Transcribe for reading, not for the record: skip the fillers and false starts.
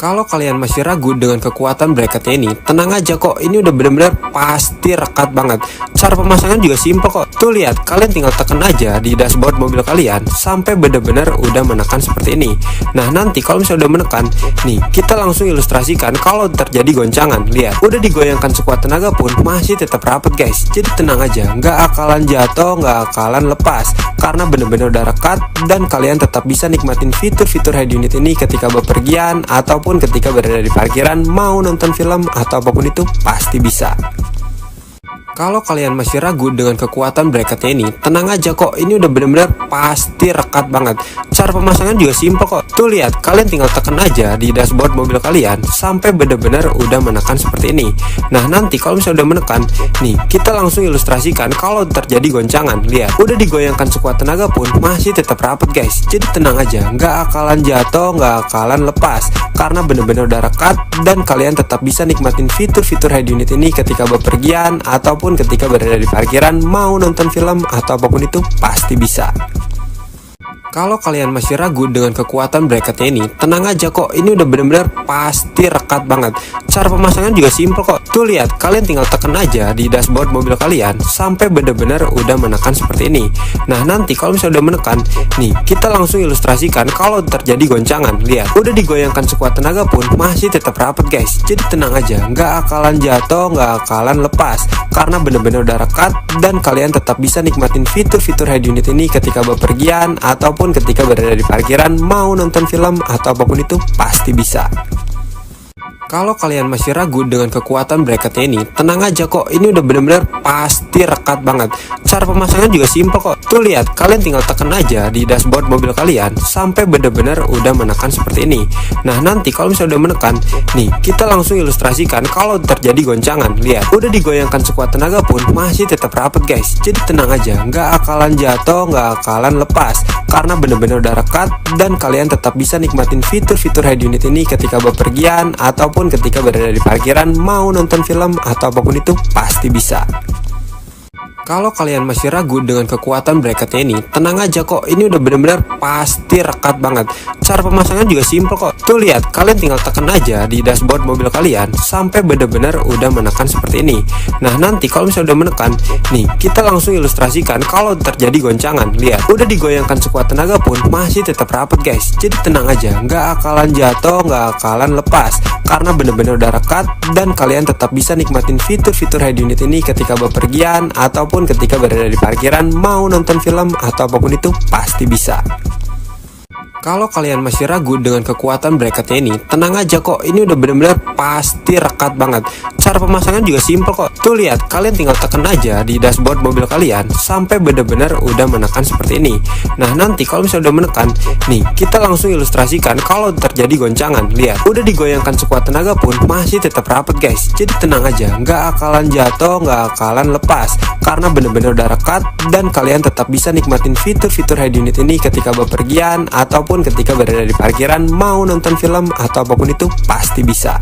Kalau kalian masih ragu dengan kekuatan bracketnya ini, tenang aja kok, ini udah bener-bener pasti rekat banget. Cara pemasangan juga simple kok. Tuh lihat, kalian tinggal tekan aja di dashboard mobil kalian sampai bener-bener udah menekan seperti ini. Nah nanti kalau misalnya udah menekan, nih kita langsung ilustrasikan kalau terjadi goncangan. Lihat, udah digoyangkan sekuat tenaga pun masih tetap rapat guys. Jadi tenang aja, nggak akalan jatuh, nggak akalan lepas, karena bener-bener udah rekat dan kalian tetap bisa nikmatin fitur-fitur head unit ini ketika bepergian ataupun ketika berada di parkiran, mau nonton film atau apapun itu pasti bisa. Kalau kalian masih ragu dengan kekuatan bracketnya ini, tenang aja kok, ini udah bener-bener pasti rekat banget. Cara pemasangan juga simple kok. Tuh lihat, kalian tinggal tekan aja di dashboard mobil kalian sampai bener-bener udah menekan seperti ini. Nah nanti kalau misalnya udah menekan, nih kita langsung ilustrasikan kalau terjadi goncangan. Lihat, udah digoyangkan sekuat tenaga pun masih tetap rapat guys. Jadi tenang aja, nggak akalan jatuh, nggak akalan lepas, karena bener-bener udah rekat dan kalian tetap bisa nikmatin fitur-fitur head unit ini ketika bepergian ataupun ketika berada di parkiran, mau nonton film atau apapun itu pasti bisa. Kalau kalian masih ragu dengan kekuatan bracketnya ini, tenang aja kok, ini udah bener-bener pasti rekat banget. Cara pemasangan juga simple kok. Tuh lihat, kalian tinggal tekan aja di dashboard mobil kalian sampai bener-bener udah menekan seperti ini. Nah nanti kalau misalnya udah menekan, nih kita langsung ilustrasikan kalau terjadi goncangan. Lihat, udah digoyangkan sekuat tenaga pun masih tetap rapat guys. Jadi tenang aja, nggak akalan jatuh, nggak akalan lepas, karena bener-bener udah rekat dan kalian tetap bisa nikmatin fitur-fitur head unit ini ketika bepergian ataupun ketika berada di parkiran, mau nonton film atau apapun itu pasti bisa. Kalau kalian masih ragu dengan kekuatan bracketnya ini, tenang aja kok, ini udah bener-bener pasti rekat banget. Cara pemasangan juga simple kok. Tuh lihat, kalian tinggal tekan aja di dashboard mobil kalian sampai bener-bener udah menekan seperti ini. Nah nanti kalau misalnya udah menekan, nih kita langsung ilustrasikan kalau terjadi goncangan. Lihat, udah digoyangkan sekuat tenaga pun masih tetap rapat guys. Jadi tenang aja, nggak akalan jatuh, nggak akalan lepas, karena bener-bener udah rekat dan kalian tetap bisa nikmatin fitur-fitur head unit ini ketika bepergian ataupun ketika berada di parkiran, mau nonton film atau apapun itu pasti bisa. Kalau kalian masih ragu dengan kekuatan bracketnya ini, tenang aja kok, ini udah bener-bener pasti rekat banget. Cara pemasangan juga simple kok. Tuh lihat, kalian tinggal tekan aja di dashboard mobil kalian sampai bener-bener udah menekan seperti ini. Nah nanti kalau misalnya udah menekan, nih kita langsung ilustrasikan kalau terjadi goncangan. Lihat, udah digoyangkan sekuat tenaga pun masih tetap rapat guys. Jadi tenang aja, nggak akalan jatuh, nggak akalan lepas, karena bener-bener udah rekat dan kalian tetap bisa nikmatin fitur-fitur head unit ini ketika bepergian ataupun ketika berada di parkiran, mau nonton film atau apapun itu pasti bisa. Kalau kalian masih ragu dengan kekuatan bracketnya ini, tenang aja kok, ini udah bener-bener pasti rekat banget. Cara pemasangan juga simple kok. Tuh lihat, kalian tinggal tekan aja di dashboard mobil kalian sampai bener-bener udah menekan seperti ini. Nah nanti kalau misalnya udah menekan, nih kita langsung ilustrasikan kalau terjadi goncangan. Lihat, udah digoyangkan sekuat tenaga pun masih tetap rapat guys. Jadi tenang aja, nggak akalan jatuh, nggak akalan lepas, karena bener-bener udah rekat dan kalian tetap bisa nikmatin fitur-fitur head unit ini ketika bepergian ataupun ketika berada di parkiran, mau nonton film atau apapun itu pasti bisa.